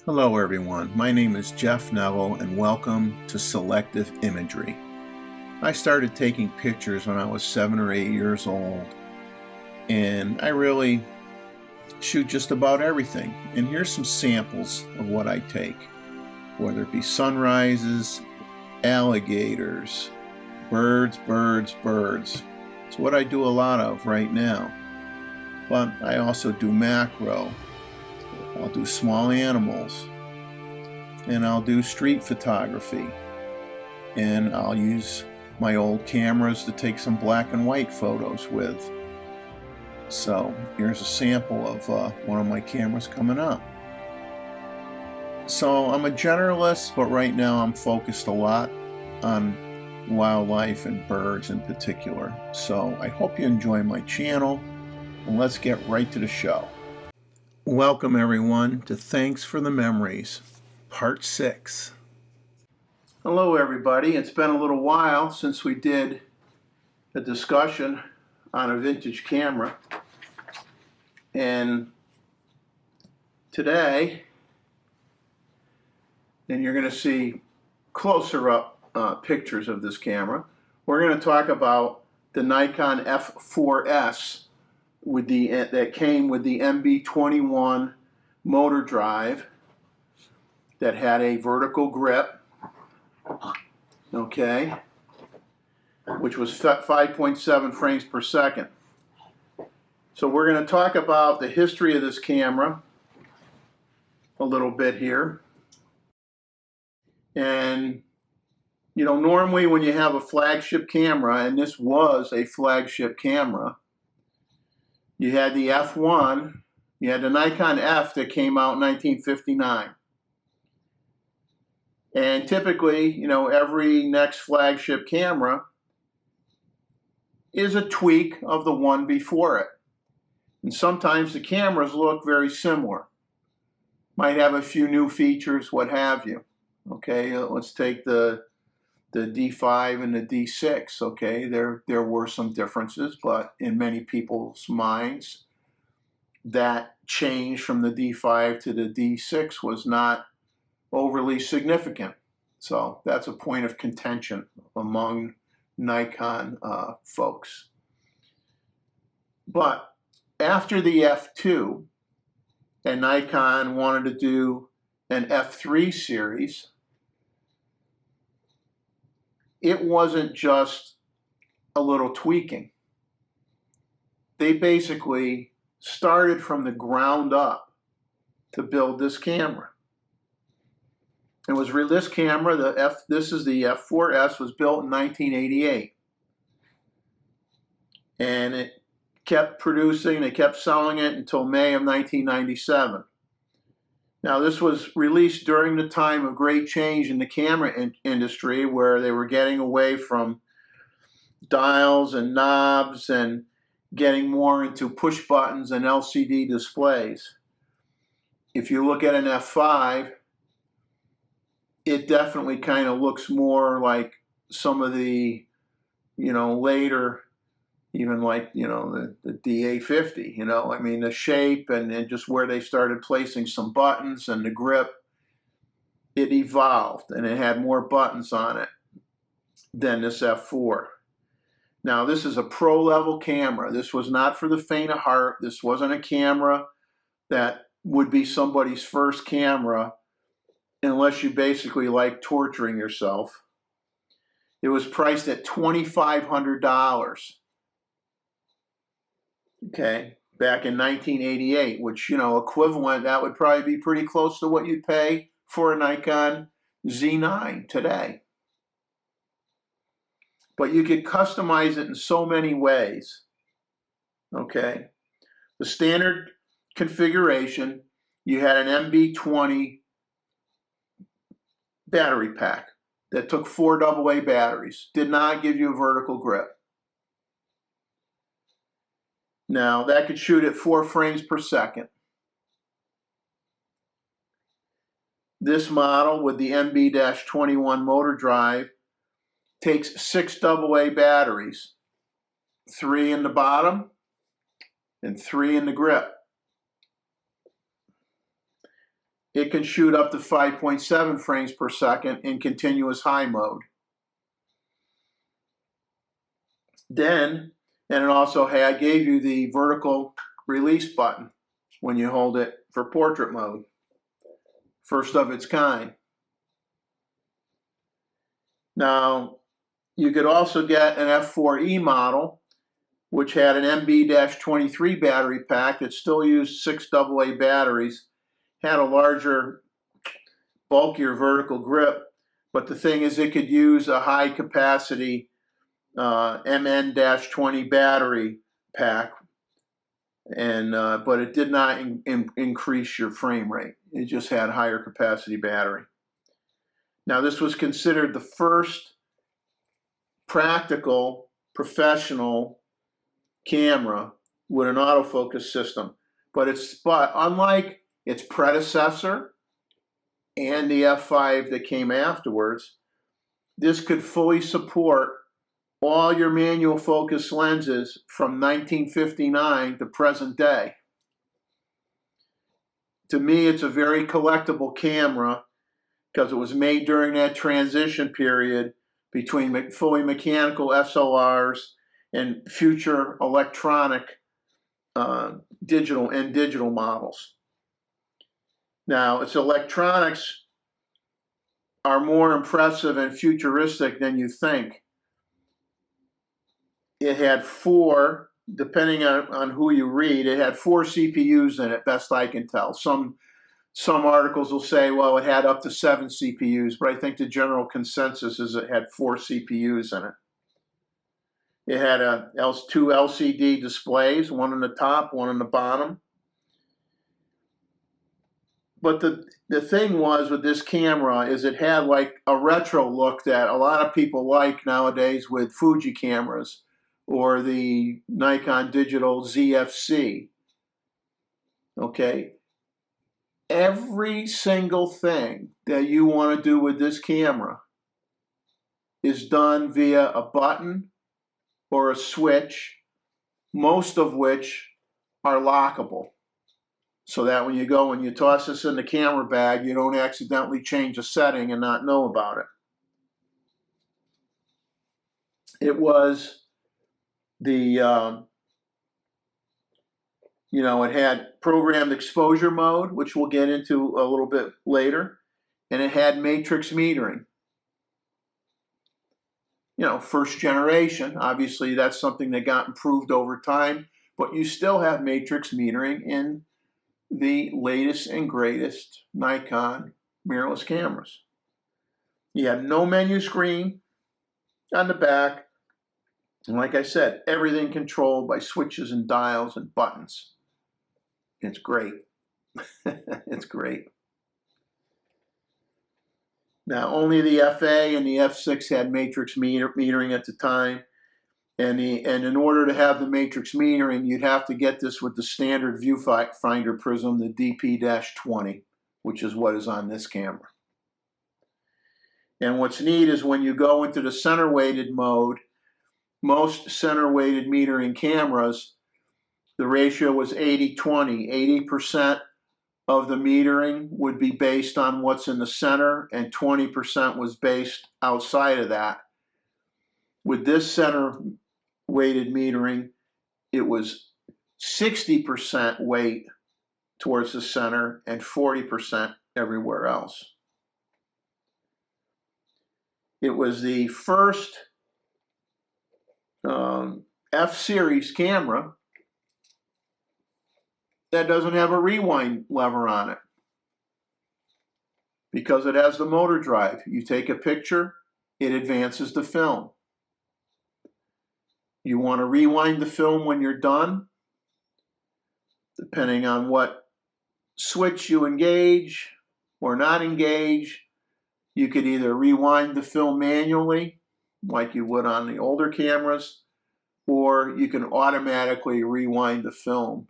Hello everyone, my name is Jeff Neville and welcome to Selective Imagery. I started taking pictures when I was 7 or 8 years old, and I really shoot just about everything. And here's some samples of what I take, whether it be sunrises, alligators, birds. It's what I do a lot of right now. But I also do macro. I'll do small animals, and I'll do street photography, and I'll use my old cameras to take some black and white photos with. So here's a sample of one of my cameras coming up. So I'm a generalist, but right now I'm focused a lot on wildlife and birds in particular. So I hope you enjoy my channel, and let's get right to the show. Welcome everyone to Thanks for the Memories, Part 6. Hello everybody, it's been a little while since we did a discussion on a vintage camera, and today, and you're going to see closer up pictures of this camera, we're going to talk about the Nikon F4S that came with the MB21 motor drive that had a vertical grip, okay, which was 5.7 frames per second. So we're going to talk about the history of this camera a little bit here. And you know, normally when you have a flagship camera, and this was a flagship camera, you had the F1, you had the Nikon F that came out in 1959. And typically, you know, every next flagship camera is a tweak of the one before it. And sometimes the cameras look very similar. Might have a few new features, what have you. Okay, let's take the D5 and the D6, okay, there were some differences, but in many people's minds, that change from the D5 to the D6 was not overly significant. So that's a point of contention among Nikon folks. But after the F2, and Nikon wanted to do an F3 series, it wasn't just a little tweaking. They basically started from the ground up to build this camera. It was this camera, this is the F4S, was built in 1988. And it kept producing, they kept selling it until May of 1997. Now, this was released during the time of great change in the camera industry, where they were getting away from dials and knobs and getting more into push buttons and LCD displays. If you look at an F5, it definitely kind of looks more like some of the, you know, later, even like, you know, the DA50, you know, I mean, the shape and just where they started placing some buttons and the grip, it evolved and it had more buttons on it than this F4. Now, this is a pro-level camera. This was not for the faint of heart. This wasn't a camera that would be somebody's first camera unless you basically like torturing yourself. It was priced at $2,500. Okay, back in 1988, which, you know, equivalent, that would probably be pretty close to what you'd pay for a Nikon Z9 today. But you could customize it in so many ways. Okay, the standard configuration, you had an MB20 battery pack that took 4 AA batteries, did not give you a vertical grip. Now, that could shoot at 4 frames per second. This model with the MB-21 motor drive takes 6 AA batteries, 3 in the bottom and 3 in the grip. it can shoot up to 5.7 frames per second in continuous high mode. Then, and it also gave you the vertical release button when you hold it for portrait mode. First of its kind. Now, you could also get an F4E model, which had an MB-23 battery pack that still used 6 AA batteries, had a larger, bulkier vertical grip, but the thing is it could use a high capacity MN-20 battery pack, and but it did not increase your frame rate. It just had higher capacity battery. Now, this was considered the first practical professional camera with an autofocus system, but unlike its predecessor and the F5 that came afterwards, this could fully support all your manual focus lenses from 1959 to present day. To me, it's a very collectible camera because it was made during that transition period between fully mechanical SLRs and future electronic digital models. Now, its electronics are more impressive and futuristic than you think. It had 4, depending on who you read, it had 4 CPUs in it, best I can tell. Some articles will say, well, it had up to 7 CPUs, but I think the general consensus is it had 4 CPUs in it. It had 2 LCD displays, one on the top, one on the bottom. But the thing was with this camera is it had like a retro look that a lot of people like nowadays with Fuji cameras or the Nikon Digital ZFC. Okay? Every single thing that you want to do with this camera is done via a button or a switch, most of which are lockable. So that when you go and you toss this in the camera bag, you don't accidentally change a setting and not know about it. It was the, it had programmed exposure mode, which we'll get into a little bit later, and it had matrix metering. First generation, obviously that's something that got improved over time, but you still have matrix metering in the latest and greatest Nikon mirrorless cameras. You have no menu screen on the back, and like I said, everything controlled by switches and dials and buttons. It's great. It's great. Now, only the FA and the F6 had matrix metering at the time, and in order to have the matrix metering, you'd have to get this with the standard viewfinder prism, the DP-20, which is what is on this camera. And what's neat is when you go into the center-weighted mode, most center-weighted metering cameras, the ratio was 80-20. 80% of the metering would be based on what's in the center, and 20% was based outside of that. With this center-weighted metering, it was 60% weight towards the center and 40% everywhere else. It was the first F-series camera that doesn't have a rewind lever on it because it has the motor drive. You take a picture, it advances the film. You want to rewind the film when you're done, depending on what switch you engage or not engage. You could either rewind the film manually, like you would on the older cameras, or you can automatically rewind the film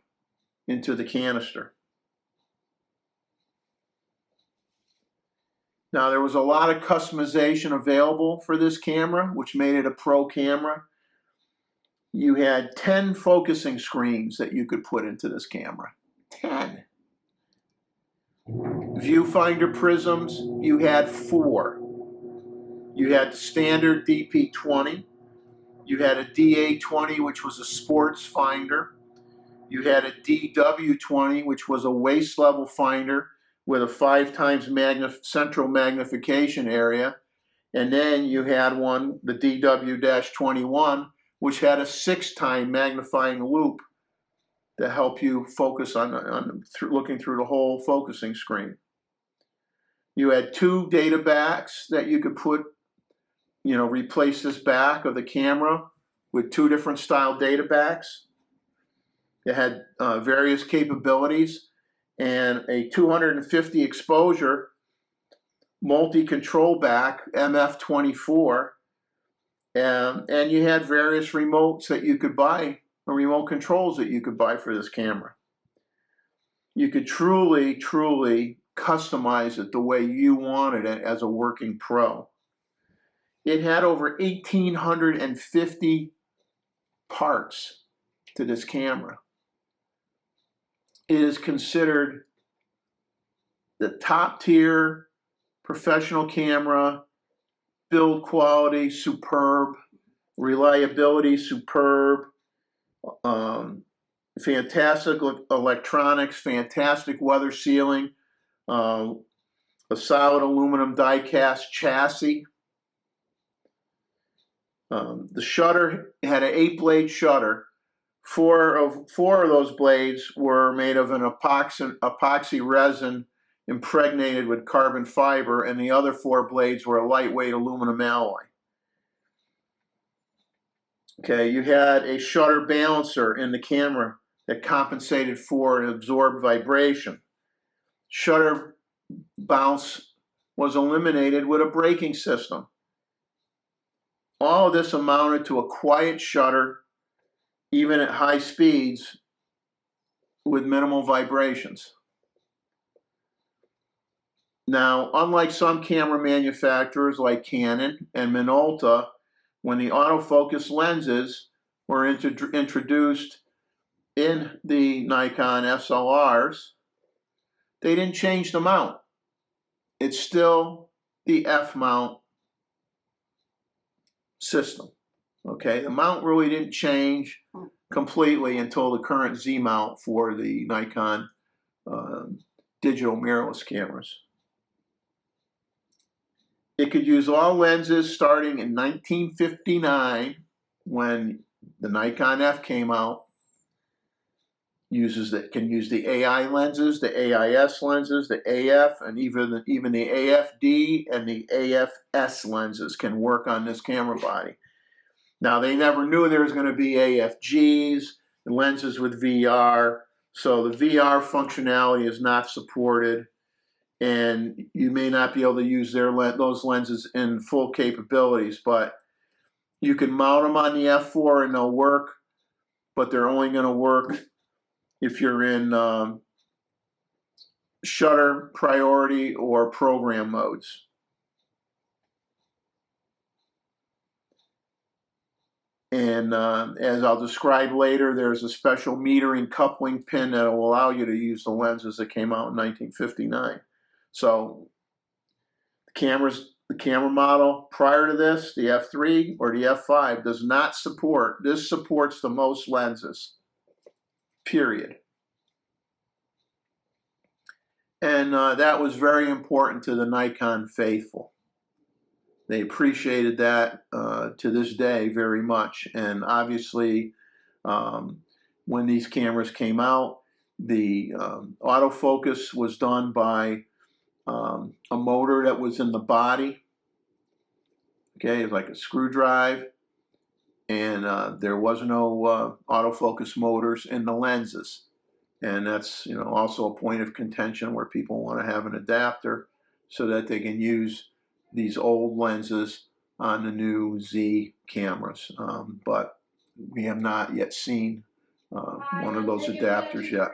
into the canister. Now, there was a lot of customization available for this camera, which made it a pro camera. You had 10 focusing screens that you could put into this camera. 10. viewfinder prisms, you had 4. You had the standard DP20. You had a DA20, which was a sports finder. You had a DW20, which was a waist level finder with a 5 times central magnification area. And then you had one, the DW-21, which had a 6 time magnifying loop to help you focus on looking through the whole focusing screen. You had 2 data backs that you could put, replace this back of the camera with 2 different style data backs. It had various capabilities and a 250 exposure multi-control back, MF24, and you had various remotes that you could buy, or remote controls that you could buy for this camera. You could truly, truly customize it the way you wanted it as a working pro. It had over 1,850 parts to this camera. It is considered the top tier professional camera, build quality superb, reliability superb, fantastic electronics, fantastic weather sealing, a solid aluminum die-cast chassis. The shutter had an 8-blade shutter. Four of those blades were made of an epoxy resin impregnated with carbon fiber, and the other 4 blades were a lightweight aluminum alloy. Okay, you had a shutter balancer in the camera that compensated for absorbed vibration. Shutter bounce was eliminated with a braking system. All of this amounted to a quiet shutter, even at high speeds, with minimal vibrations. Now, unlike some camera manufacturers like Canon and Minolta, when the autofocus lenses were introduced in the Nikon SLRs, they didn't change the mount. It's still the F-mount system. Okay, the mount really didn't change completely until the current Z mount for the Nikon digital mirrorless cameras. It could use all lenses starting in 1959 when the Nikon F came out. Can use the AI lenses, the AIS lenses, the AF, and even the AFD and the AFS lenses can work on this camera body. Now, they never knew there was going to be AFGs, lenses with VR, so the VR functionality is not supported, and you may not be able to use those lenses in full capabilities, but you can mount them on the F4 and they'll work, but they're only going to work if you're in shutter, priority, or program modes. And as I'll describe later, there's a special metering coupling pin that will allow you to use the lenses that came out in 1959. So the camera model prior to this, the F3 or the F5, does not support. This supports the most lenses, period. And that was very important to the Nikon faithful. They appreciated that to this day very much. And obviously, when these cameras came out, the autofocus was done by a motor that was in the body. Okay, it's like a screw drive. And there was no autofocus motors in the lenses. And that's also a point of contention where people want to have an adapter so that they can use these old lenses on the new Z cameras. But we have not yet seen one of those adapters yet.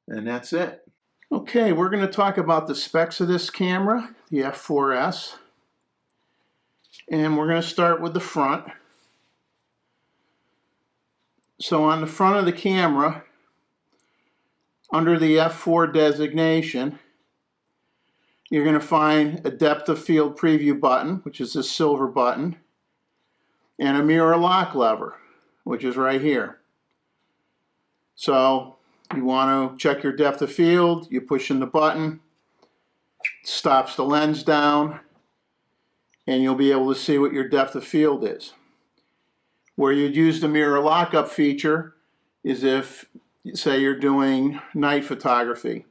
And that's it. Okay, we're going to talk about the specs of this camera, the F4S. And we're going to start with the front. So on the front of the camera, under the F4 designation, you're going to find a depth of field preview button, which is this silver button, and a mirror lock lever, which is right here. So you want to check your depth of field, you push in the button, stops the lens down, and you'll be able to see what your depth of field is. Where you'd use the mirror lockup feature is if, say, you're doing night photography.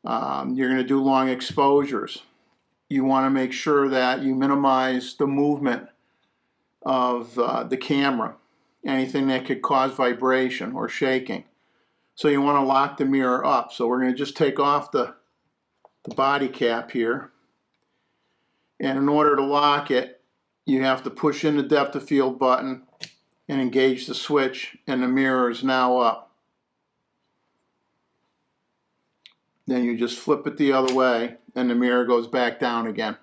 You're going to do long exposures. You want to make sure that you minimize the movement of the camera, anything that could cause vibration or shaking. So you want to lock the mirror up. So we're going to just take off the body cap here. And in order to lock it, you have to push in the depth of field button and engage the switch, and the mirror is now up. Then you just flip it the other way and the mirror goes back down again.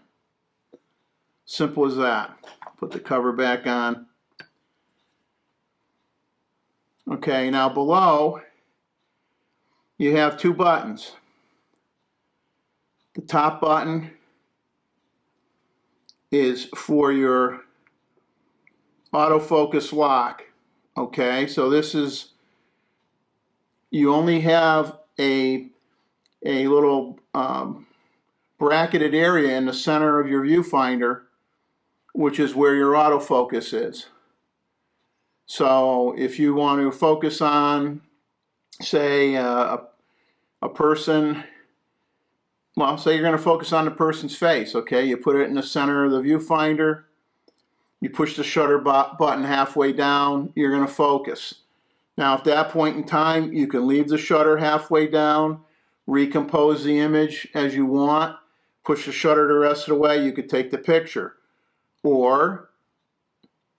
Simple as that. Put the cover back on. Okay, now below you have two buttons. The top button is for your autofocus lock. Okay, so this is, you only have a little bracketed area in the center of your viewfinder, which is where your autofocus is. So if you want to focus on, say, a person, well, say you're going to focus on the person's face, okay? You put it in the center of the viewfinder, you push the shutter button halfway down, you're going to focus. Now at that point in time, you can leave the shutter halfway down, recompose the image as you want, push the shutter the rest of the way, you could take the picture. Or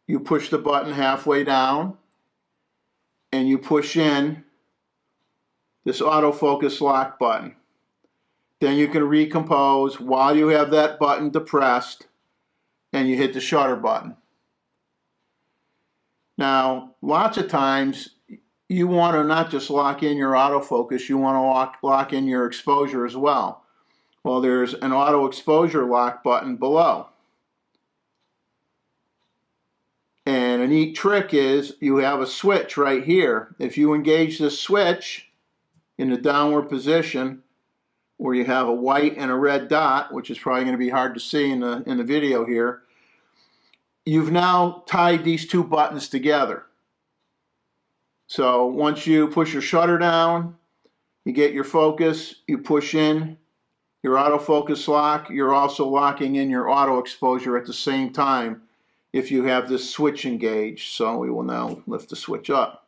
you push the button halfway down and you push in this autofocus lock button. Then you can recompose while you have that button depressed and you hit the shutter button. Now, lots of times you want to not just lock in your autofocus, you want to lock in your exposure as well. Well, there's an auto exposure lock button below. And a neat trick is you have a switch right here. If you engage this switch in the downward position, where you have a white and a red dot, which is probably going to be hard to see in the video here, you've now tied these two buttons together. So once you push your shutter down, you get your focus, you push in your autofocus lock, you're also locking in your auto exposure at the same time if you have this switch engaged. So we will now lift the switch up.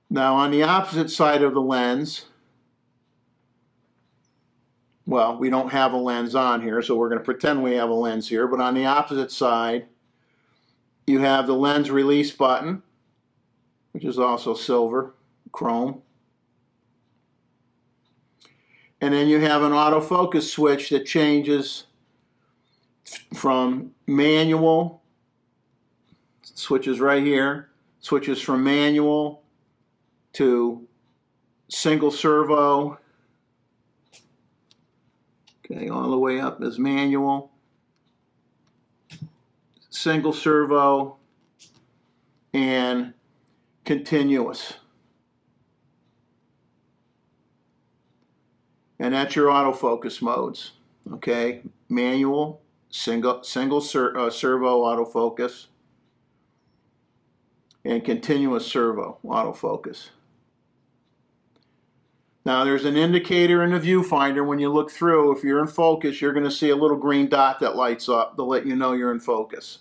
Now on the opposite side of the lens, well, we don't have a lens on here, so we're going to pretend we have a lens here, but on the opposite side, you have the lens release button, which is also silver, chrome. And then you have an autofocus switch that changes from manual, switches right here, switches from manual to single servo. Okay, all the way up is manual, single servo, and continuous. And that's your autofocus modes. Okay, manual, single servo autofocus, and continuous servo autofocus. Now there's an indicator in the viewfinder when you look through. If you're in focus, you're going to see a little green dot that lights up to let you know you're in focus.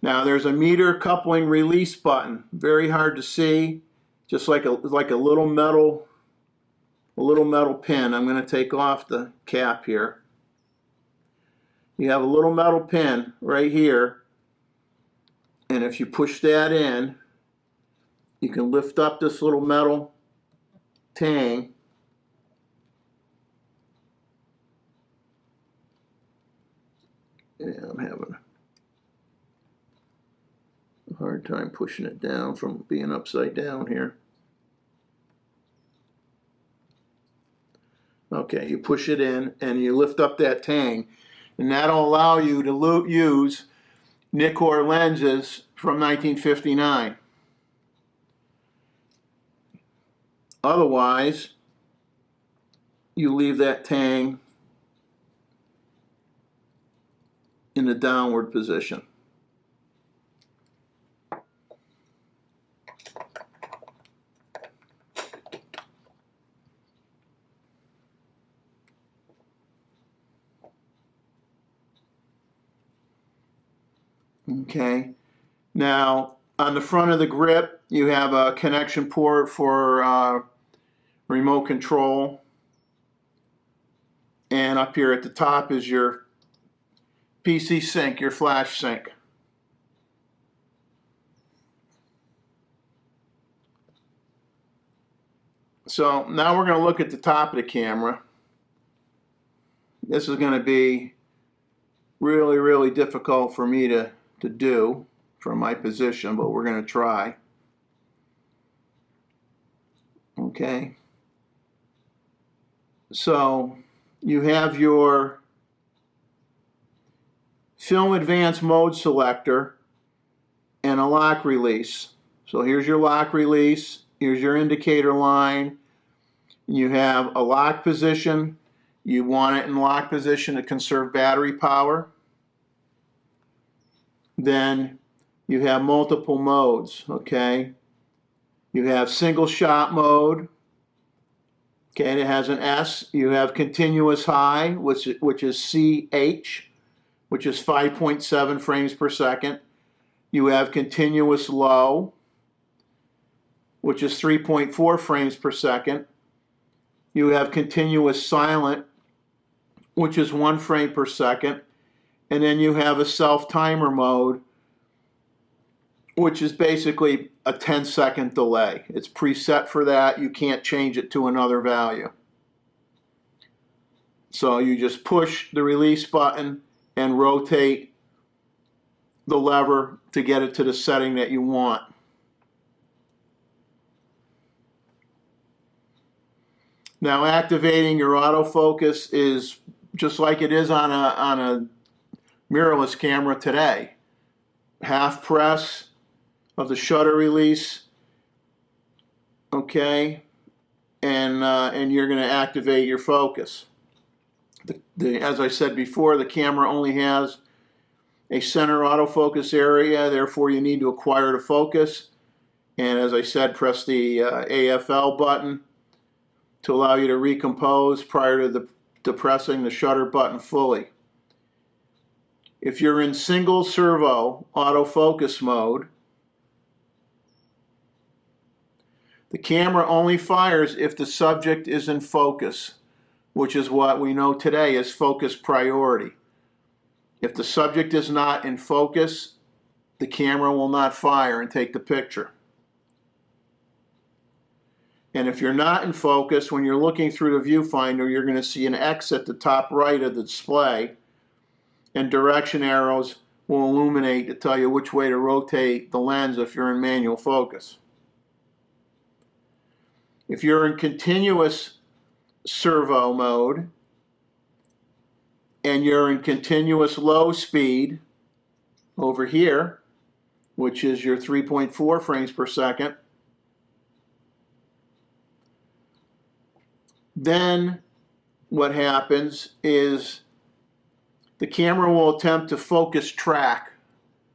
Now there's a meter coupling release button. Very hard to see, just like a little metal pin. I'm going to take off the cap here. You have a little metal pin right here. And if you push that in, you can lift up this little metal tang. Yeah, I'm having a hard time pushing it down from being upside down here. Okay, you push it in and you lift up that tang, and that'll allow you to use Nikkor lenses from 1959. Otherwise, you leave that tang in the downward position. Okay, now on the front of the grip, you have a connection port for remote control. And up here at the top is your PC sync, your flash sync. So now we're going to look at the top of the camera. This is going to be really, really difficult for me to do from my position, but we're going to try. Okay. So you have your film advance mode selector and a lock release. So here's your lock release, here's your indicator line. You have a lock position. You want it in lock position to conserve battery power. Then you have multiple modes, okay? You have single shot mode, okay, and it has an S. You have continuous high, which is CH, which is 5.7 frames per second. You have continuous low, which is 3.4 frames per second. You have continuous silent, which is 1 frame per second. And then you have a self-timer mode, which is basically a 10-second delay. It's preset for that. You can't change it to another value. So you just push the release button and rotate the lever to get it to the setting that you want. Now activating your autofocus is just like it is on a mirrorless camera today. Half press of the shutter release, okay, and you're going to activate your focus. As I said before, the camera only has a center autofocus area, therefore you need to acquire the focus. And as I said, press the AFL button to allow you to recompose prior to pressing the shutter button fully. If you're in single servo autofocus mode, the camera only fires if the subject is in focus, which is what we know today as focus priority. If the subject is not in focus, the camera will not fire and take the picture. And if you're not in focus, when you're looking through the viewfinder, you're going to see an X at the top right of the display, and direction arrows will illuminate to tell you which way to rotate the lens if you're in manual focus. If you're in continuous servo mode and you're in continuous low speed over here, which is your 3.4 frames per second, then what happens is the camera will attempt to focus track.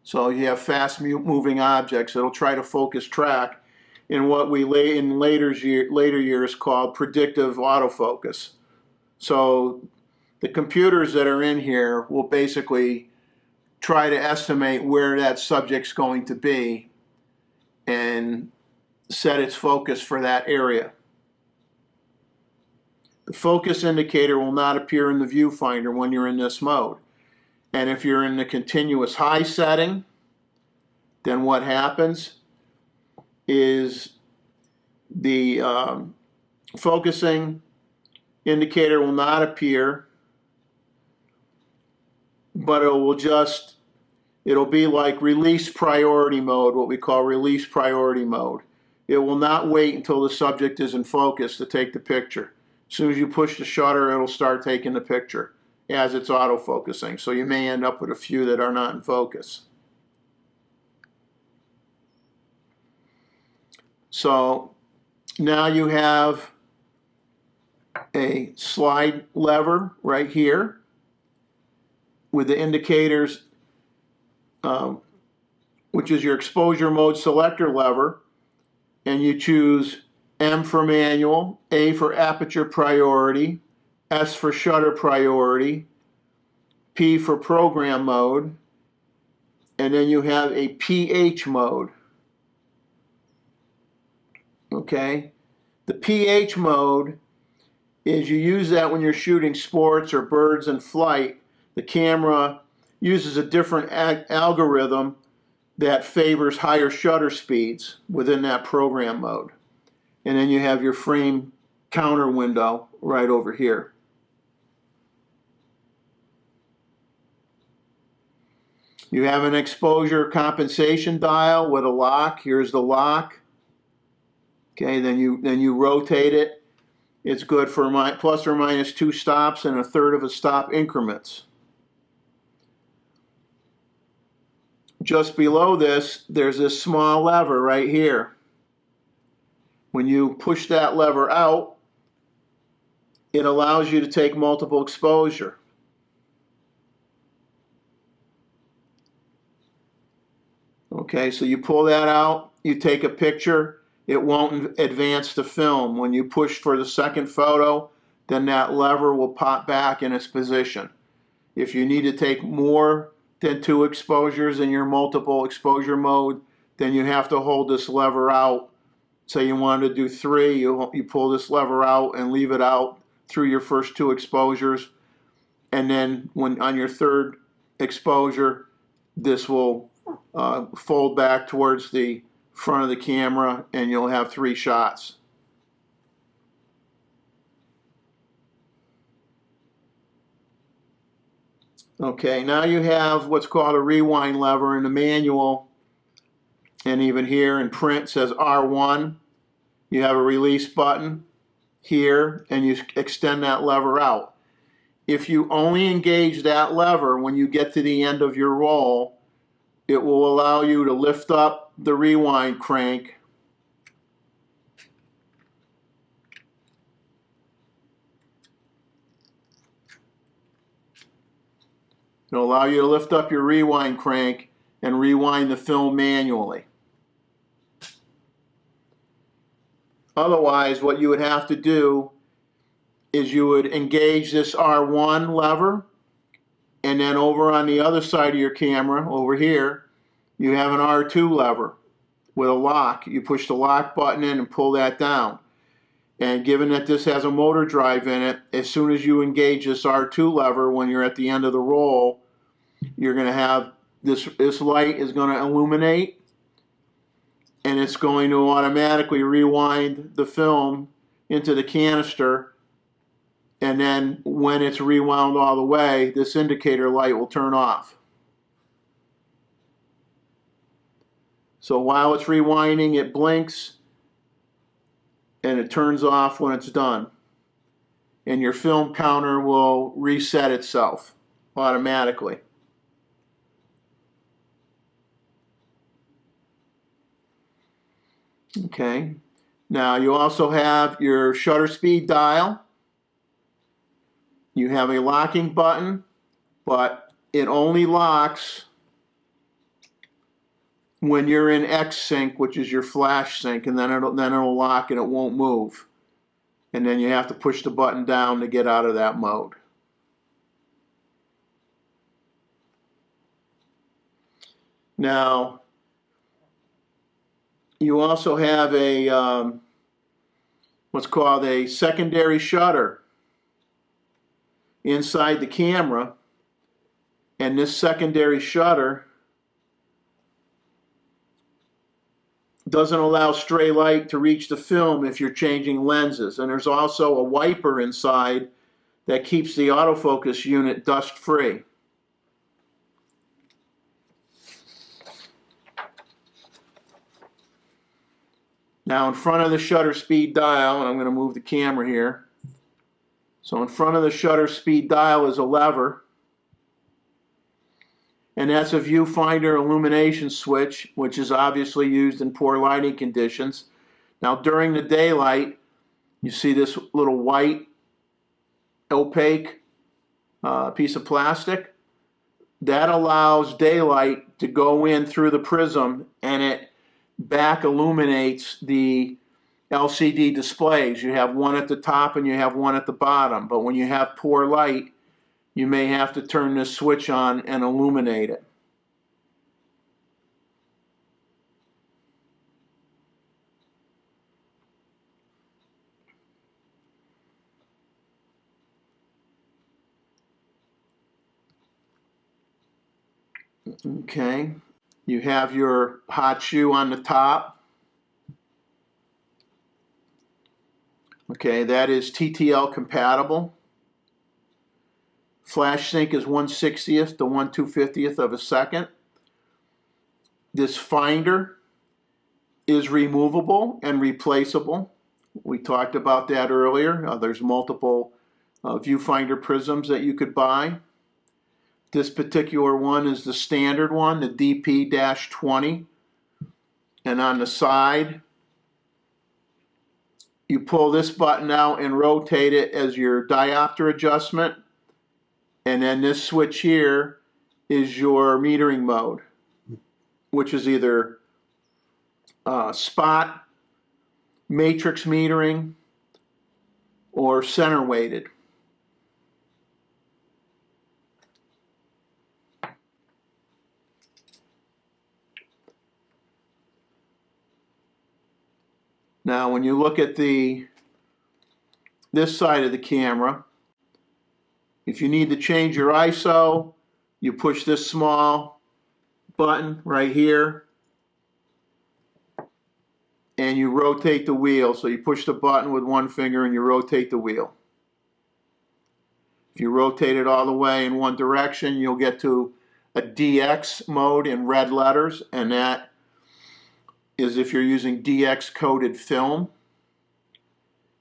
So you have fast moving objects, it'll try to focus track in what we in later years called predictive autofocus. So the computers that are in here will basically try to estimate where that subject's going to be and set its focus for that area. The focus indicator will not appear in the viewfinder when you're in this mode. And if you're in the continuous high setting, then what happens is the focusing indicator will not appear. but it'll be like release priority mode, what we call release priority mode. It will not wait until the subject is in focus to take the picture. As soon as you push the shutter, it'll start taking the picture as it's autofocusing. So you may end up with a few that are not in focus. So now you have a slide lever right here with the indicators, which is your exposure mode selector lever, and you choose M for manual, A for aperture priority, S for shutter priority, P for program mode, and then you have a PH mode. Okay, the PH mode is you use that when you're shooting sports or birds in flight. The camera uses a different algorithm that favors higher shutter speeds within that program mode. And then you have your frame counter window right over here. You have an exposure compensation dial with a lock. Here's the lock. Okay, then you rotate it. It's good for plus or minus 2 stops and 1/3 of a stop increments. Just below this, there's this small lever right here. When you push that lever out, it allows you to take multiple exposure. Okay, so you pull that out, you take a picture, it won't advance the film. When you push for the second photo, then that lever will pop back in its position. If you need to take more than 2 exposures in your multiple exposure mode, then you have to hold this lever out. Say you wanted to do 3, you pull this lever out and leave it out through your first 2 exposures, and then when on your 3rd exposure, this will fold back towards the front of the camera and you'll have 3 shots. Okay, now you have what's called a rewind lever in the manual, and even here in print says R1. You have a release button here and you extend that lever out. If you only engage that lever when you get to the end of your roll, it will allow you to lift up the rewind crank It'll allow you to lift up your rewind crank and rewind the film manually. Otherwise, what you would have to do is you would engage this R1 lever, and then over on the other side of your camera, over here, you have an R2 lever with a lock. You push the lock button in and pull that down. And given that this has a motor drive in it, as soon as you engage this R2 lever when you're at the end of the roll, you're going to have this light is going to illuminate, and it's going to automatically rewind the film into the canister, and then when it's rewound all the way, this indicator light will turn off. So while it's rewinding, it blinks and it turns off when it's done. And your film counter will reset itself automatically. Okay, now you also have your shutter speed dial. You have a locking button, but it only locks when you're in X sync, which is your flash sync, and then it'll lock and it won't move. And then you have to push the button down to get out of that mode. Now, you also have a what's called a secondary shutter inside the camera, and this secondary shutter doesn't allow stray light to reach the film if you're changing lenses. And there's also a wiper inside that keeps the autofocus unit dust free. Now in front of the shutter speed dial, and I'm going to move the camera here. So in front of the shutter speed dial is a lever, and that's a viewfinder illumination switch, which is obviously used in poor lighting conditions. Now during the daylight, you see this little white opaque piece of plastic. That allows daylight to go in through the prism, and it back illuminates the LCD displays. You have one at the top and you have one at the bottom, but when you have poor light, you may have to turn this switch on and illuminate it. Okay, you have your hot shoe on the top. Okay, that is TTL compatible. Flash sync is 1/60th to 1/250th of a second. This finder is removable and replaceable. We talked about that earlier. There's multiple viewfinder prisms that you could buy. This particular one is the standard one, the DP-20. And on the side, you pull this button out and rotate it as your diopter adjustment. And then this switch here is your metering mode, which is either spot, matrix metering, or center weighted. Now, when you look at this side of the camera, if you need to change your ISO, you push this small button right here, and you rotate the wheel. So you push the button with one finger and you rotate the wheel. If you rotate it all the way in one direction, you'll get to a DX mode in red letters, and that is if you're using DX coded film.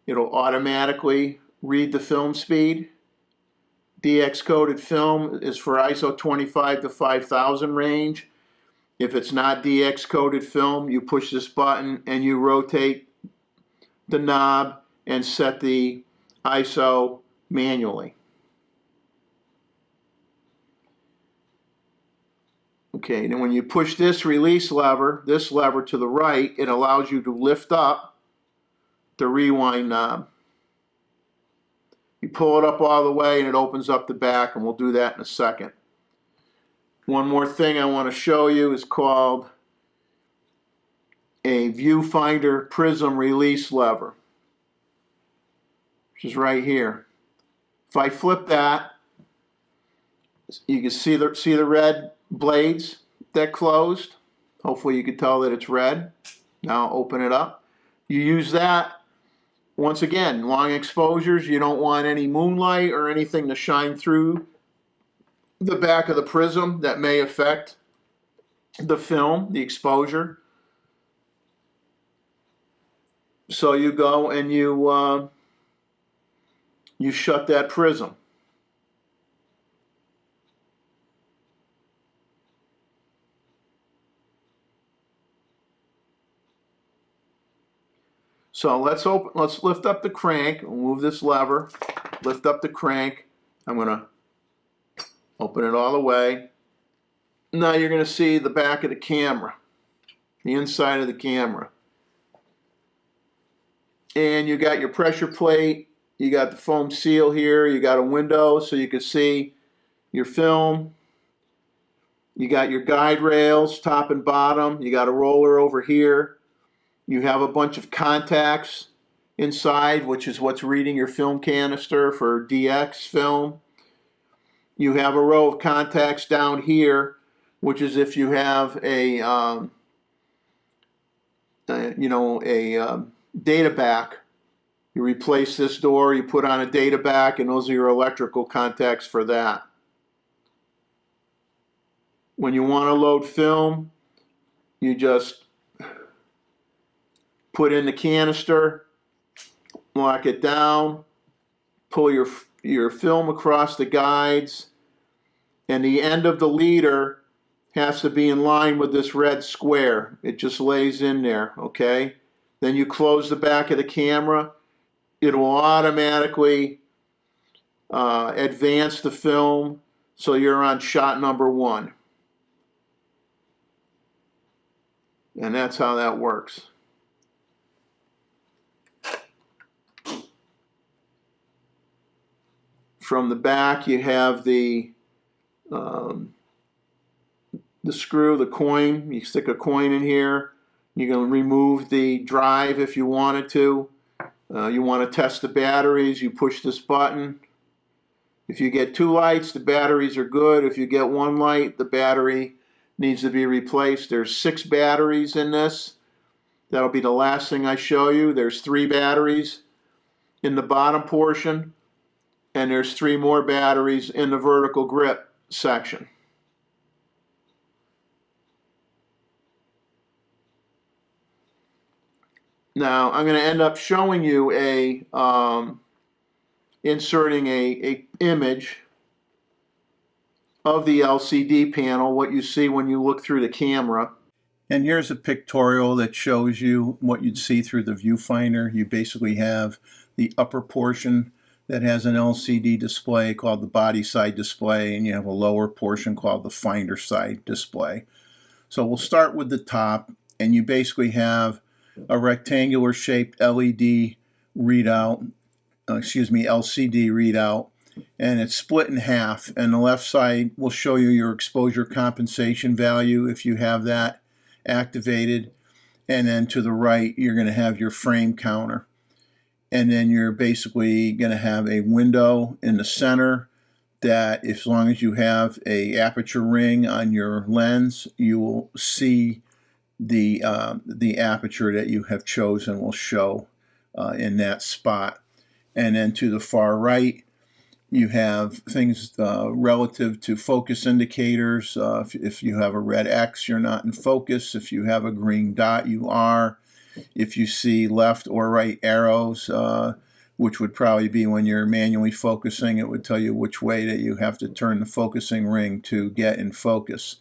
It'll automatically read the film speed. DX coded film is for ISO 25 to 5000 range. If it's not DX coded film, you push this button and you rotate the knob and set the ISO manually. Okay, then when you push this release lever, this lever to the right, it allows you to lift up the rewind knob. You pull it up all the way and it opens up the back, and we'll do that in a second. One more thing I want to show you is called a viewfinder prism release lever, which is right here. If I flip that, you can see the red blades that closed. Hopefully you can tell that it's red. Now open it up. You use that, once again, long exposures. You don't want any moonlight or anything to shine through the back of the prism that may affect the film, the exposure. So you go and you shut that prism. So let's lift up the crank, move this lever, lift up the crank. I'm going to open it all the way. Now you're going to see the back of the camera, the inside of the camera. And you got your pressure plate, you got the foam seal here, you got a window so you can see your film. You got your guide rails, top and bottom. You got a roller over here. You have a bunch of contacts inside, which is what's reading your film canister for DX film. You have a row of contacts down here, which is if you have a data back. You replace this door, you put on a data back, and those are your electrical contacts for that. When you want to load film, you just put in the canister, lock it down, pull your film across the guides, and the end of the leader has to be in line with this red square. It just lays in there, okay? Then you close the back of the camera. It will automatically advance the film so you're on shot number 1. And that's how that works. From the back, you have the screw, the coin. You stick a coin in here. You can remove the drive if you wanted to. You want to test the batteries, you push this button. If you get 2 lights, the batteries are good. If you get 1 light, the battery needs to be replaced. There's 6 batteries in this. That'll be the last thing I show you. There's 3 batteries in the bottom portion, and there's 3 more batteries in the vertical grip section. Now, I'm going to end up showing you inserting a image of the LCD panel, what you see when you look through the camera. And here's a pictorial that shows you what you'd see through the viewfinder. You basically have the upper portion that has an LCD display called the body side display, and you have a lower portion called the finder side display. So we'll start with the top, and you basically have a rectangular shaped LED readout, LCD readout, and it's split in half. And the left side will show you your exposure compensation value if you have that activated, and then to the right you're going to have your frame counter, and then you're basically going to have a window in the center that, as long as you have a aperture ring on your lens, you will see the aperture that you have chosen will show in that spot. And then to the far right, you have things relative to focus indicators. If you have a red X, you're not in focus. If you have a green dot, you are. If you see left or right arrows, which would probably be when you're manually focusing, it would tell you which way that you have to turn the focusing ring to get in focus.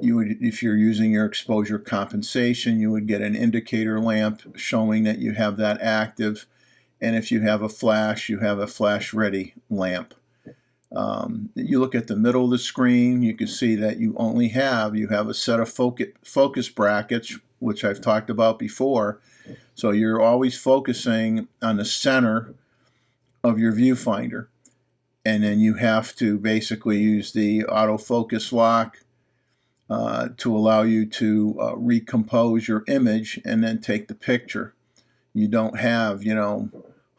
If you're using your exposure compensation, you would get an indicator lamp showing that you have that active. And if you have a flash, you have a flash ready lamp. You look at the middle of the screen, you can see that you have a set of focus brackets, which I've talked about before. So you're always focusing on the center of your viewfinder. And then you have to basically use the autofocus lock to allow you to recompose your image and then take the picture. You don't have,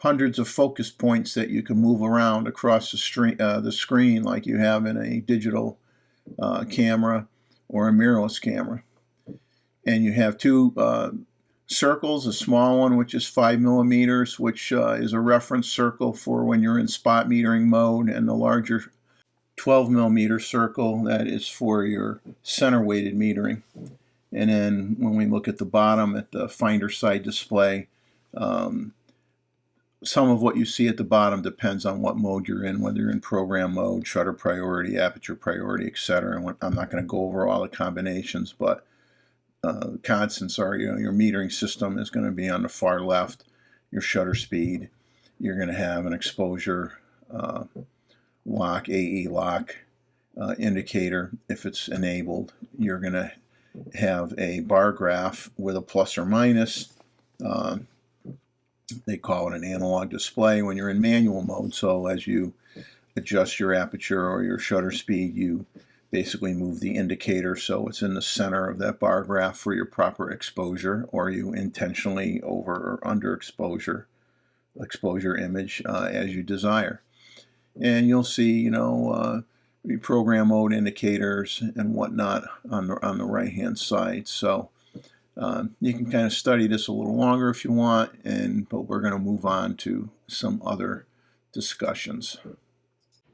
hundreds of focus points that you can move around across the screen like you have in a digital camera or a mirrorless camera. And you have 2 circles, a small one which is 5 millimeters, which is a reference circle for when you're in spot metering mode, and the larger 12 millimeter circle that is for your center weighted metering. And then when we look at the bottom at the finder side display, some of what you see at the bottom depends on what mode you're in, whether you're in program mode, shutter priority, aperture priority, etc. And I'm not going to go over all the combinations, but constants are, your metering system is going to be on the far left, your shutter speed. You're going to have an exposure lock, AE lock indicator if it's enabled. You're going to have a bar graph with a plus or minus. They call it an analog display when you're in manual mode. So as you adjust your aperture or your shutter speed, you basically move the indicator so it's in the center of that bar graph for your proper exposure, or you intentionally over or under exposure image as you desire. And you'll see, program mode indicators and whatnot on the right hand side. So you can kind of study this a little longer if you want, but we're going to move on to some other discussions.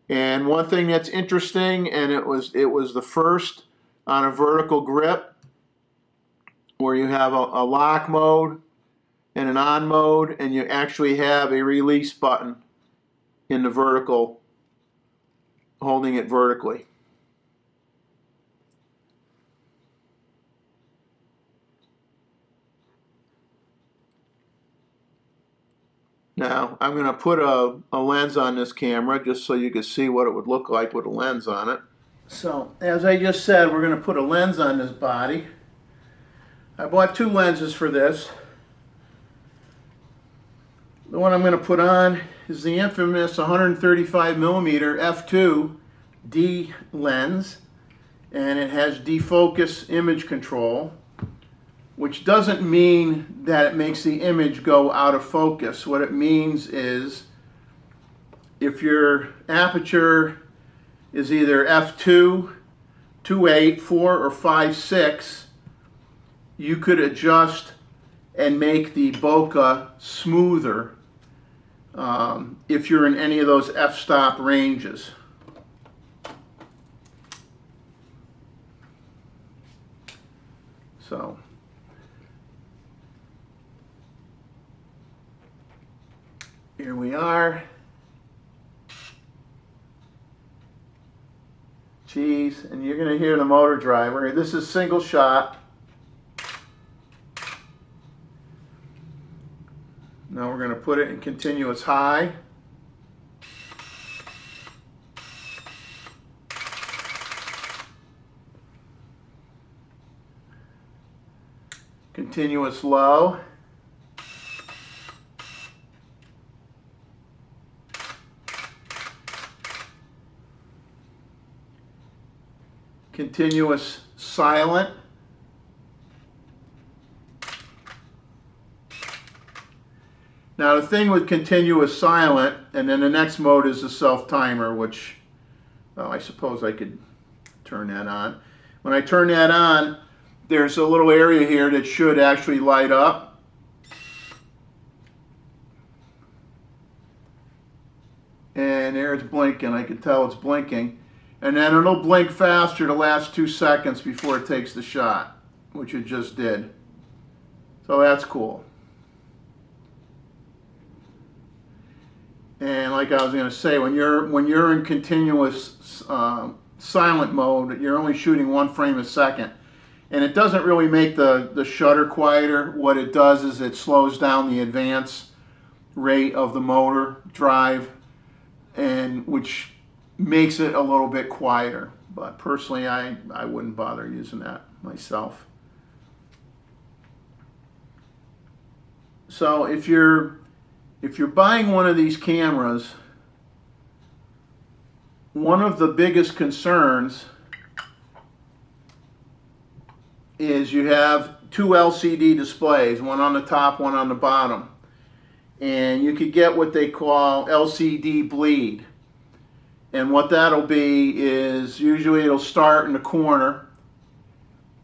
And one thing that's interesting, and it was the first on a vertical grip, where you have a lock mode and an on mode, and you actually have a release button in the vertical, holding it vertically. Now, I'm going to put a lens on this camera just so you can see what it would look like with a lens on it. So, as I just said, we're going to put a lens on this body. I bought two lenses for this. The one I'm going to put on is the infamous 135mm f2D lens, and it has defocus image control, which doesn't mean that it makes the image go out of focus. What it means is if your aperture is either f2, 2.8, 4, or 5.6, you could adjust and make the bokeh smoother if you're in any of those f-stop ranges. So here we are. Geez, and you're going to hear the motor driver. This is single shot. Now we're going to put it in continuous high. Continuous low. Continuous silent. Now the thing with continuous silent, and then the next mode is the self timer, which, well, I suppose I could turn that on. When I turn that on, there's a little area here that should actually light up. And there it's blinking. I can tell it's blinking. And then it'll blink faster the last 2 seconds before it takes the shot, which it just did. So that's cool. And like I was going to say, when you're in continuous silent mode, you're only shooting 1 frame a second. And it doesn't really make the shutter quieter. What it does is it slows down the advance rate of the motor drive, and which makes it a little bit quieter. But personally, I wouldn't bother using that myself. So if you're buying one of these cameras, one of the biggest concerns is you have 2 LCD displays, one on the top, one on the bottom. And you could get what they call LCD bleed. And what that'll be is usually it'll start in the corner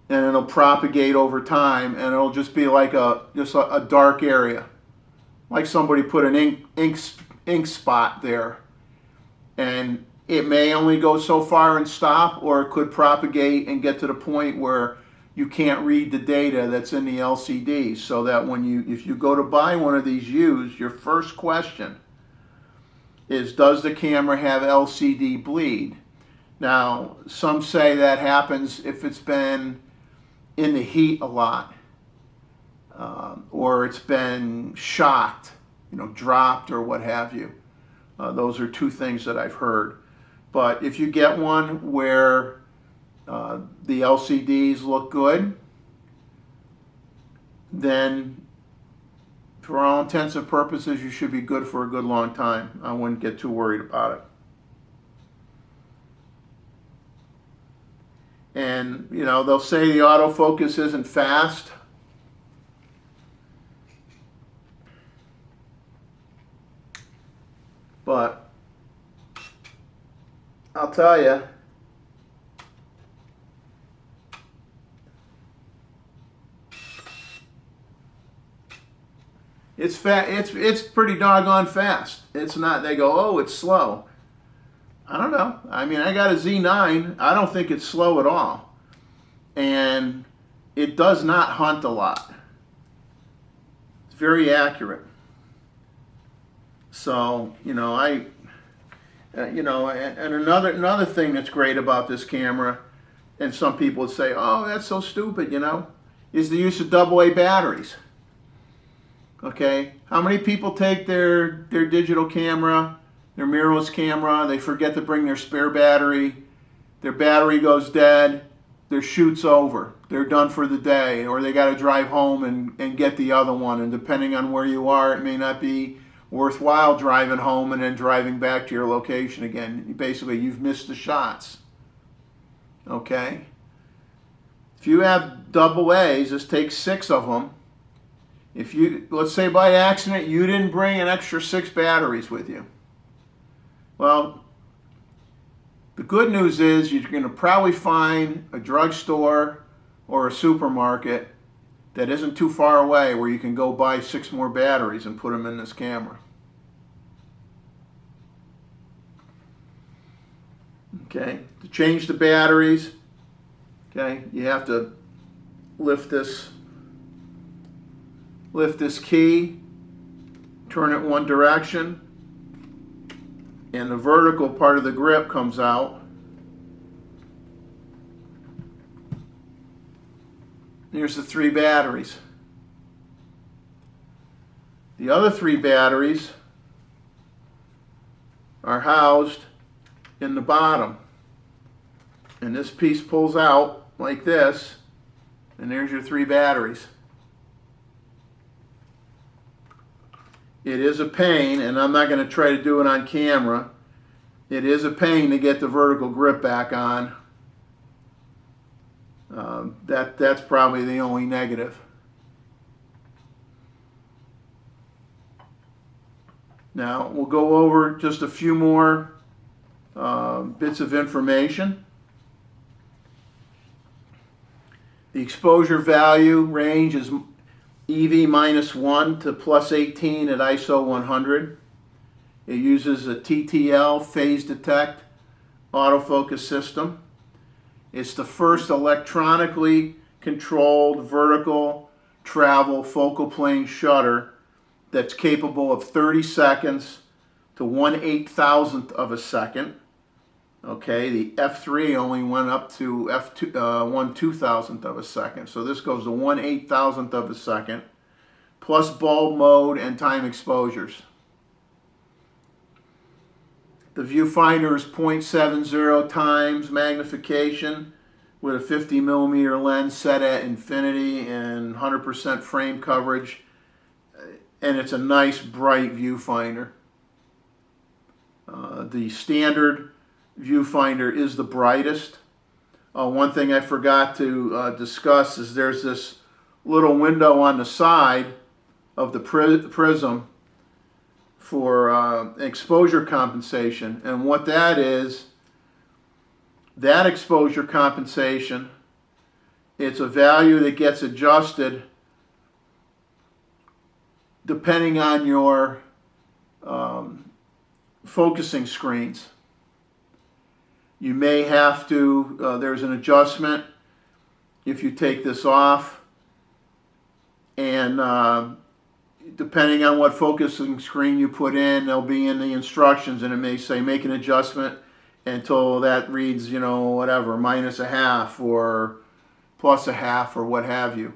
and it'll propagate over time, and it'll just be like just a dark area. Like somebody put an ink spot there. And it may only go so far and stop, or it could propagate and get to the point where you can't read the data that's in the LCD. So that if you go to buy one of these used, your first question is, does the camera have LCD bleed? Now, some say that happens if it's been in the heat a lot, or it's been shocked, dropped or what have you. Those are 2 things that I've heard. But if you get one where the LCDs look good, then for all intents and purposes, you should be good for a good long time. I wouldn't get too worried about it. And, they'll say the autofocus isn't fast. But I'll tell you, it's pretty doggone fast. It's not, they go, oh, it's slow. I don't know. I mean, I got a Z9. I don't think it's slow at all. And it does not hunt a lot. It's very accurate. So, and another thing that's great about this camera, and some people would say, oh, that's so stupid, is the use of AA batteries. Okay, how many people take their digital camera, their mirrorless camera, they forget to bring their spare battery, their battery goes dead, their shoot's over, they're done for the day, or they got to drive home and get the other one, and depending on where you are, it may not be worthwhile driving home and then driving back to your location again. Basically, you've missed the shots. Okay? If you have double A's, this takes 6 of them. If you, let's say by accident, you didn't bring an extra 6 batteries with you. Well, the good news is you're going to probably find a drugstore or a supermarket that isn't too far away where you can go buy 6 more batteries and put them in this camera. Okay, to change the batteries, okay, you have to lift this key, turn it one direction, and the vertical part of the grip comes out. Here's the 3 batteries. The other 3 batteries are housed in the bottom. And this piece pulls out like this, and there's your 3 batteries. It is a pain, and I'm not going to try to do it on camera. It is a pain to get the vertical grip back on. That's probably the only negative. Now we'll go over just a few more bits of information. The exposure value range is EV -1 to +18 at ISO 100. It uses a TTL phase detect autofocus system. It's the first electronically controlled vertical travel focal plane shutter that's capable of 30 seconds to 1/8,000th of a second. Okay, the F3 only went up to 1/2000th of a second. So this goes to 1/8,000th of a second, plus bulb mode and time exposures. The viewfinder is 0.70 times magnification with a 50mm lens set at infinity and 100% frame coverage. And it's a nice bright viewfinder. The standard viewfinder is the brightest. One thing I forgot to discuss is there's this little window on the side of the prism for exposure compensation, and what that is, that exposure compensation, it's a value that gets adjusted depending on your focusing screens. You may have to, there's an adjustment if you take this off, and depending on what focusing screen you put in, they'll be in the instructions, and it may say make an adjustment until that reads, whatever, -0.5 or +0.5 or what have you.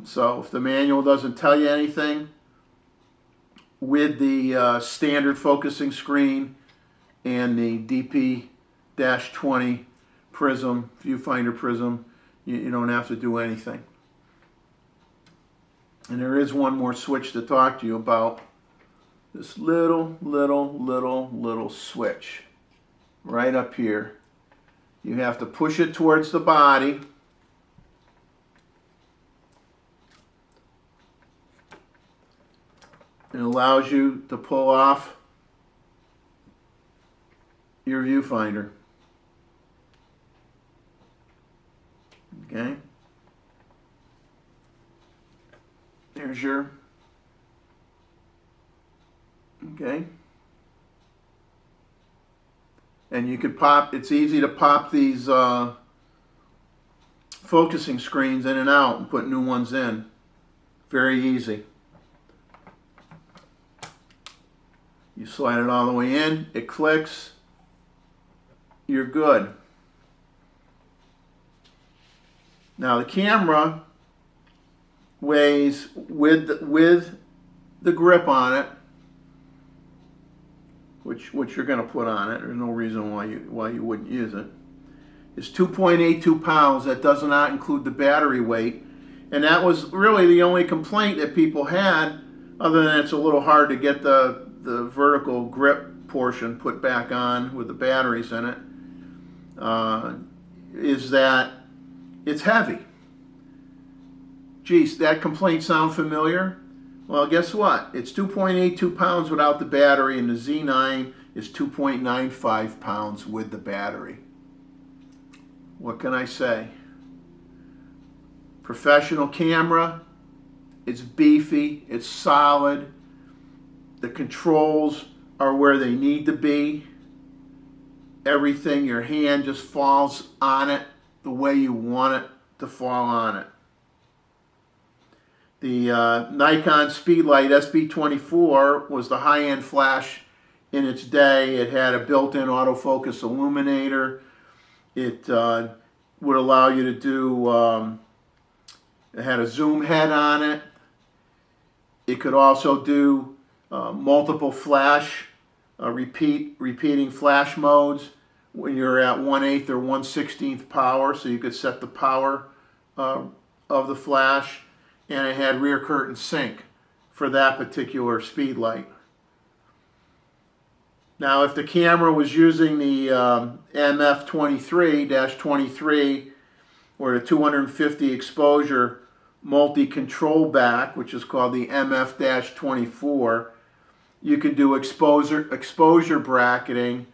So if the manual doesn't tell you anything, with the standard focusing screen and the DP-20 prism, viewfinder prism, you don't have to do anything. And there is one more switch to talk to you about. This little switch right up here. You have to push it towards the body. It allows you to pull off your viewfinder. Okay. There's your, okay. And you could pop, it's easy to pop these focusing screens in and out and put new ones in. Very easy. You slide it all the way in, it clicks, you're good. Now the camera weighs, with the grip on it, which you're going to put on it, there's no reason why you wouldn't use it, is 2.82 pounds. That does not include the battery weight. And that was really the only complaint that people had, other than it's a little hard to get the vertical grip portion put back on with the batteries in it, is that it's heavy. Geez, that complaint sound familiar? Well, guess what? It's 2.82 pounds without the battery, and the Z9 is 2.95 pounds with the battery. What can I say? Professional camera. It's beefy. It's solid. The controls are where they need to be. Everything, your hand just falls on it the way you want it to fall on it. The Nikon Speedlight SB24 was the high-end flash in its day. It had a built-in autofocus illuminator. It would allow you to do, it had a zoom head on it. It could also do multiple flash, repeating flash modes when you're at 1/8 or 1/16 power, so you could set the power of the flash. And it had rear curtain sync for that particular speed light. Now, if the camera was using the MF23-23 or the 250 exposure multi-control back, which is called the MF-24, you could do exposure bracketing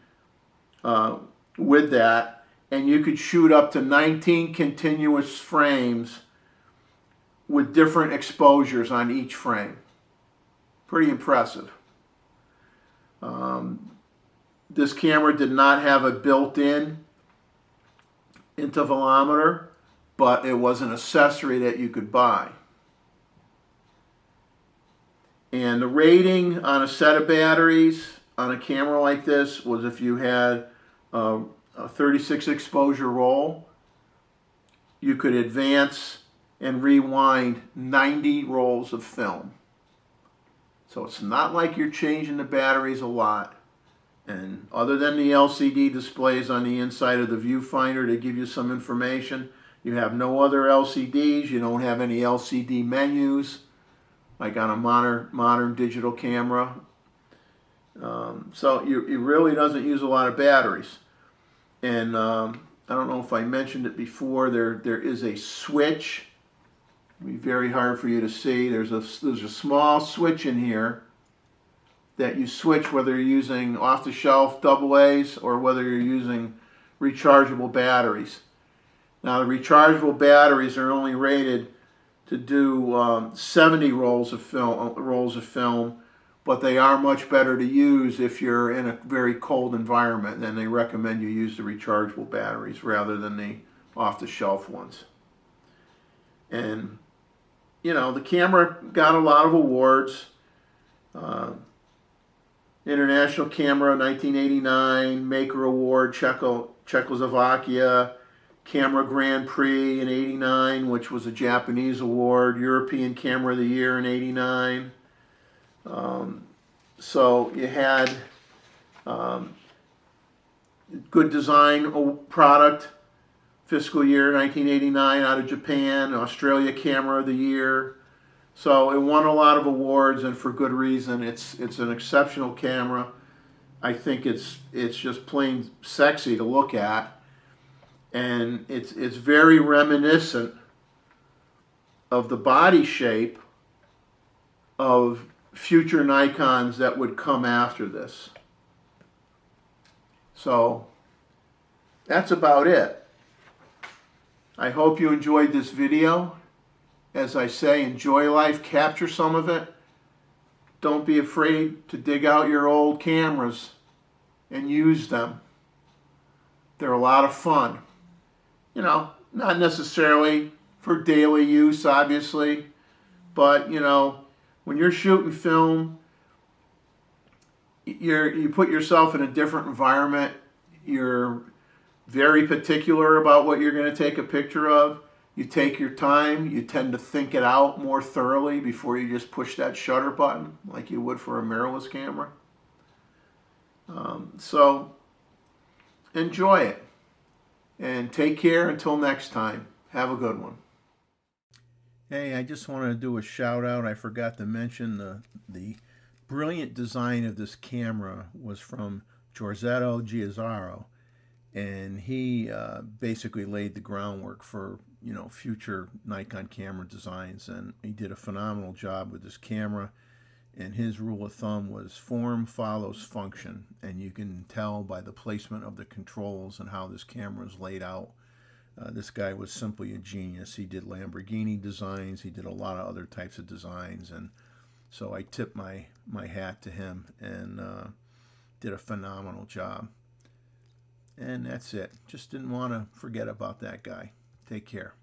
with that, and you could shoot up to 19 continuous frames with different exposures on each frame. Pretty impressive. This camera did not have a built-in intervalometer, but it was an accessory that you could buy. And the rating on a set of batteries on a camera like this was, if you had a 36 exposure roll, you could advance and rewind 90 rolls of film. So it's not like you're changing the batteries a lot. And other than the LCD displays on the inside of the viewfinder to give you some information, you have no other LCDs. You don't have any LCD menus like on a modern digital camera. So it really doesn't use a lot of batteries. And I don't know if I mentioned it before, there is a switch. It'll be very hard for you to see. There's a small switch in here that you switch whether you're using off-the-shelf AA's or whether you're using rechargeable batteries. Now, the rechargeable batteries are only rated to do 70 rolls of film, but they are much better to use if you're in a very cold environment, and they recommend you use the rechargeable batteries rather than the off-the-shelf ones. And you know, the camera got a lot of awards. International Camera 1989, Maker Award, Czechoslovakia, Camera Grand Prix in '89, which was a Japanese award, European Camera of the Year in '89. So you had good design product, fiscal year 1989 out of Japan, Australia Camera of the Year. So it won a lot of awards, and for good reason. It's an exceptional camera. I think it's just plain sexy to look at, and it's very reminiscent of the body shape of future Nikons that would come after this. So that's about it. I hope you enjoyed this video. As I say, enjoy life, capture some of it. Don't be afraid to dig out your old cameras and use them. They're a lot of fun. You know, Not necessarily for daily use, obviously, but when you're shooting film, you put yourself in a different environment. You're very particular about what you're going to take a picture of. You take your time. You tend to think it out more thoroughly before you just push that shutter button like you would for a mirrorless camera. So enjoy it and take care until next time. Have a good one. Hey, I just wanted to do a shout out. I forgot to mention the brilliant design of this camera was from Giorgetto Giuzzaro, and he basically laid the groundwork for future Nikon camera designs, and he did a phenomenal job with this camera. And his rule of thumb was form follows function, and you can tell by the placement of the controls and how this camera is laid out. This guy was simply a genius. He did Lamborghini designs. He did a lot of other types of designs, and so I tip my hat to him, and did a phenomenal job. And that's it. Just didn't want to forget about that guy. Take care.